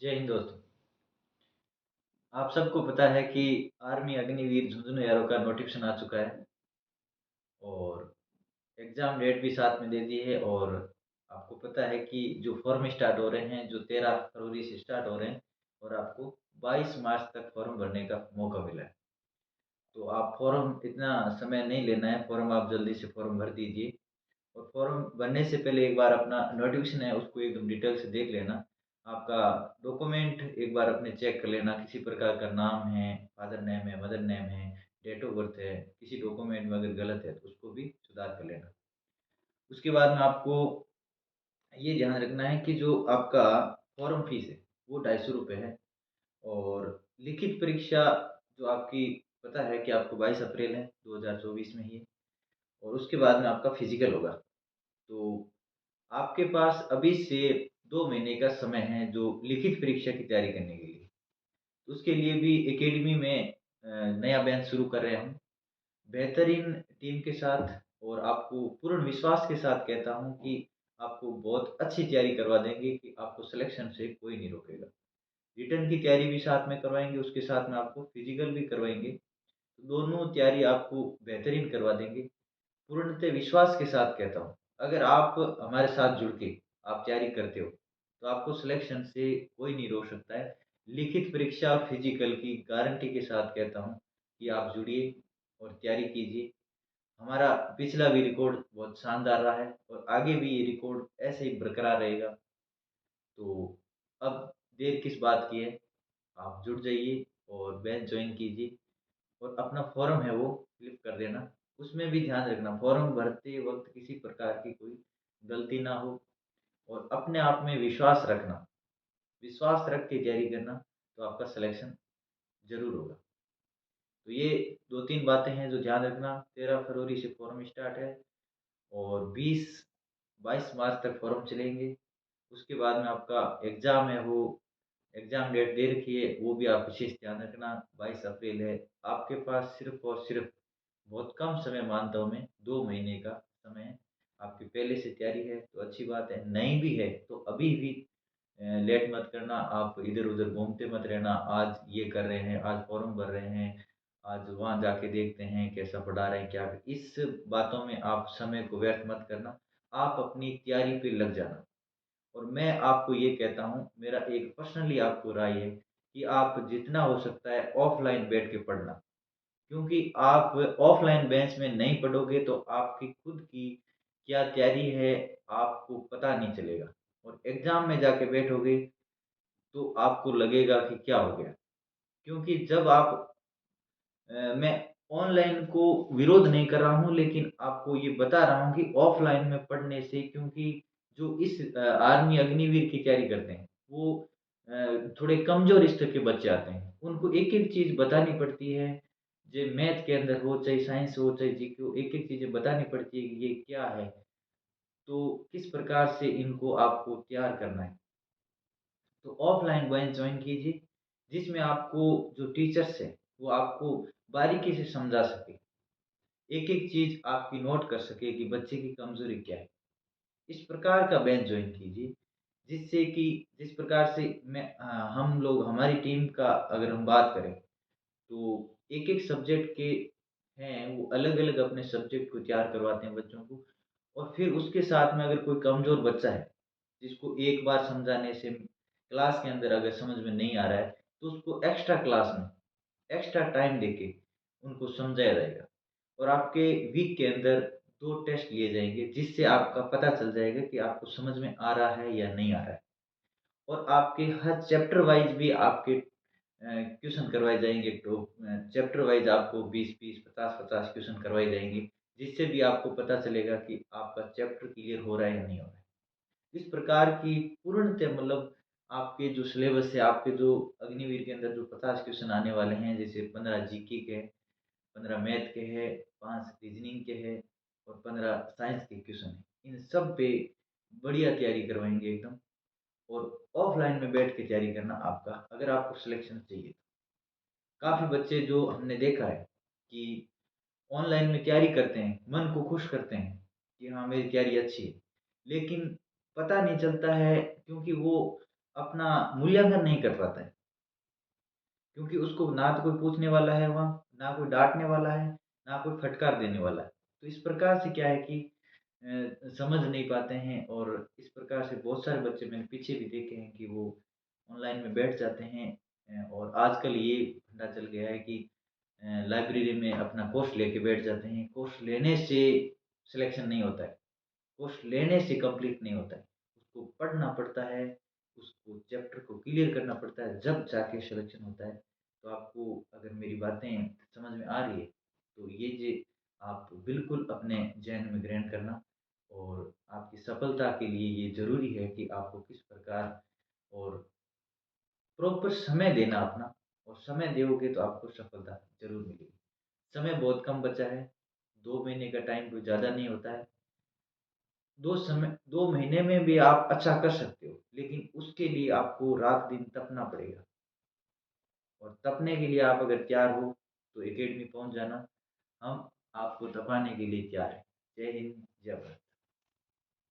जय हिंद दोस्तों। आप सबको पता है कि आर्मी अग्निवीर झुंझुनू यारों का नोटिफिकेशन आ चुका है और एग्ज़ाम डेट भी साथ में दे दी है। और आपको पता है कि जो फॉर्म स्टार्ट हो रहे हैं, जो 13 फरवरी से स्टार्ट हो रहे हैं और आपको 22 मार्च तक फॉर्म भरने का मौका मिला है। तो आप फॉर्म इतना समय नहीं लेना है, फॉर्म आप जल्दी से फॉर्म भर दीजिए। और फॉर्म भरने से पहले एक बार अपना नोटिफ़िकेशन है उसको एकदम डिटेल से देख लेना। आपका डॉक्यूमेंट एक बार अपने चेक कर लेना, किसी प्रकार का नाम है, फादर नेम है, मदर नेम है, डेट ऑफ बर्थ है, किसी डॉक्यूमेंट में अगर गलत है तो उसको भी सुधार कर लेना। उसके बाद में आपको ये ध्यान रखना है कि जो आपका फॉर्म फीस है वो ₹250 है। और लिखित परीक्षा जो आपकी पता है कि आपको 22 अप्रैल है 2024 में ही है। और उसके बाद में आपका फिजिकल होगा। तो आपके पास अभी से 2 महीने का समय है जो लिखित परीक्षा की तैयारी करने के लिए। उसके लिए भी एकेडमी में नया बैच शुरू कर रहे हैं हम। बेहतरीन टीम के साथ और आपको पूर्ण विश्वास के साथ कहता हूँ कि आपको बहुत अच्छी तैयारी करवा देंगे कि आपको सिलेक्शन से कोई नहीं रोकेगा। रिटन की तैयारी भी साथ में करवाएँगे, उसके साथ में आपको फिजिकल भी करवाएँगे। दोनों तैयारी आपको बेहतरीन करवा देंगे। पूर्णतः विश्वास के साथ कहता हूँ, अगर आप हमारे साथ जुड़ के आप तैयारी करते हो, तो आपको सिलेक्शन से कोई नहीं रोक सकता है। लिखित परीक्षा और फिजिकल की गारंटी के साथ कहता हूँ कि आप जुड़िए और तैयारी कीजिए। हमारा पिछला भी रिकॉर्ड बहुत शानदार रहा है और आगे भी ये रिकॉर्ड ऐसे ही बरकरार रहेगा। तो अब देर किस बात की है, आप जुड़ जाइए और बैच जॉइन कीजिए और अपना फॉर्म है वो फिल कर देना। उसमें भी ध्यान रखना फॉर्म भरते वक़्त किसी प्रकार की कोई गलती ना हो और अपने आप में विश्वास रखना। विश्वास रख के तैयारी करना, तो आपका सिलेक्शन ज़रूर होगा। तो ये 2-3 बातें हैं जो ध्यान रखना। 13 फरवरी से फॉर्म स्टार्ट है और 20-22 मार्च तक फॉर्म चलेंगे। उसके बाद में आपका एग्ज़ाम है वो एग्ज़ाम डेट दे रखी है, वो भी आप विशेष ध्यान रखना 22 अप्रैल है। आपके पास सिर्फ़ और सिर्फ़ बहुत कम समय मानता हूँ मैं, 2 महीने का समय है। आपकी पहले से तैयारी है तो अच्छी बात है, नहीं भी है तो अभी भी लेट मत करना, आप इधर-उधर घूमते मत रहना, आज ये कर रहे हैं, आज फॉर्म भर रहे हैं, आज वहाँ जाके देखते हैं कैसा पढ़ा रहे हैं, क्या इस बातों में आप समय को व्यर्थ मत करना, आप अपनी तैयारी पे लग जाना। और मैं आपको ये कहता हूँ, मेरा एक पर्सनली आपको राय है कि आप जितना हो सकता है ऑफ़लाइन बैठ के पढ़ना। क्योंकि आप ऑफ़लाइन बेंच में नहीं पढ़ोगे तो आपकी खुद की क्या तैयारी है, आपको पता नहीं चलेगा। और एग्ज़ाम में जाके बैठोगे तो आपको लगेगा कि क्या हो गया? क्योंकि जब आप मैं ऑनलाइन को विरोध नहीं कर रहा हूँ, लेकिन आपको ये बता रहा हूँ कि ऑफ़लाइन में पढ़ने से क्योंकि जो इस आर्मी अग्निवीर की तैयारी करते हैं, वो थोड़े कमज़ोर स्तर के बच्चे आते हैं। उनको एक-एक चीज़ बतानी पड़ती है, जे मैथ के अंदर हो, चाहे साइंस हो, चाहे जीके हो, एक-एक चीज़ें बतानी पड़ती है कि ये क्या है? तो किस प्रकार से इनको आपको तैयार करना है। तो ऑफ़लाइन बैच जॉइन कीजिए, जिसमें आपको जो टीचर्स हैं, वो आपको बारीकी से समझा सकें। एक-एक चीज़ आपकी नोट कर सके कि बच्चे की कमज़ोरी क्या है। इस प्रकार का बैच जॉइन कीजिए, जिससे कि जिस प्रकार से हम लोग हमारी टीम का अगर हम बात करें, तो एक-एक सब्जेक्ट के हैं, वो अलग-अलग अपने सब्जेक्ट को तैयार करवाते हैं बच्चों को। और फिर उसके साथ में अगर कोई कमज़ोर बच्चा है, जिसको एक बार समझाने से क्लास के अंदर अगर समझ में नहीं आ रहा है, तो उसको एक्स्ट्रा क्लास में, एक्स्ट्रा टाइम देके उनको समझाया जाएगा। और आपके वीक के अंदर 2 टेस्ट लिए जाएँगे, जिससे आपका पता चल जाएगा कि आपको समझ में आ रहा है या नहीं आ रहा है। और आपके हर चैप्टर वाइज़ भी आपके क्वेश्चन करवाए जाएँगे, तो चैप्टर वाइज़ आपको 20-20, 50-50 क्वेश्चन करवाए जाएँगे, जिससे भी आपको पता चलेगा कि आपका चैप्टर क्लियर हो रहा है या नहीं हो रहा है। इस प्रकार की पूर्णतः मतलब आपके जो सिलेबस है, आपके जो अग्निवीर के अंदर जो 50 क्वेश्चन आने वाले हैं, जैसे 15 जीके के, 15 मैथ के हैं, 5 रीज़निंग के हैं और 15 साइंस के क्वेश्चन हैं। इन सब पे बढ़िया तैयारी करवाएँगे एकदम। और ऑफ़लाइन में बैठ के तैयारी करना आपका, अगर आपको सिलेक्शन चाहिए। काफ़ी बच्चे जो हमने देखा है कि ऑनलाइन में तैयारी करते हैं, मन को खुश करते हैं कि हाँ, मेरी तैयारी अच्छी है। लेकिन पता नहीं चलता है क्योंकि वो अपना मूल्यांकन नहीं कर पाता है। क्योंकि उसको ना तो कोई पूछने वाला है वहाँ, ना कोई डाँटने वाला है, ना कोई फटकार देने वाला है। तो इस प्रकार से क्या है कि समझ नहीं पाते हैं और इस प्रकार से बहुत सारे बच्चे मैंने पीछे भी देखे हैं कि वो ऑनलाइन में बैठ जाते हैं और आजकल ये फंडा चल गया है कि लाइब्रेरी में अपना कोर्स लेके बैठ जाते हैं। कोर्स लेने से सिलेक्शन नहीं होता है। कोर्स लेने से कंप्लीट नहीं होता है। उसको पढ़ना पड़ता है, उसको चैप्टर को क्लियर करना पड़ता है, जब जाके सिलेक्शन होता है। तो आपको अगर मेरी बातें समझ में आ रही है, तो ये जे आप बिल्कुल अपने ज़हन में ग्रहण करना और आपकी सफलता के लिए ये ज़रूरी है कि आपको किस प्रकार और प्रॉपर समय देना अपना और समय दोगे तो आपको सफलता ज़रूर मिलेगी। समय बहुत कम बचा है, 2 महीने का टाइम कोई ज़्यादा नहीं होता है। 2 महीने में भी आप अच्छा कर सकते हो, लेकिन उसके लिए आपको रात-दिन तपना पड़ेगा और तपने के लिए आप अगर तैयार हो, तो अकेडमी पहुँच जाना। हम आपको तपाने के लिए तैयार हैं। जय हिंद, जय भारत।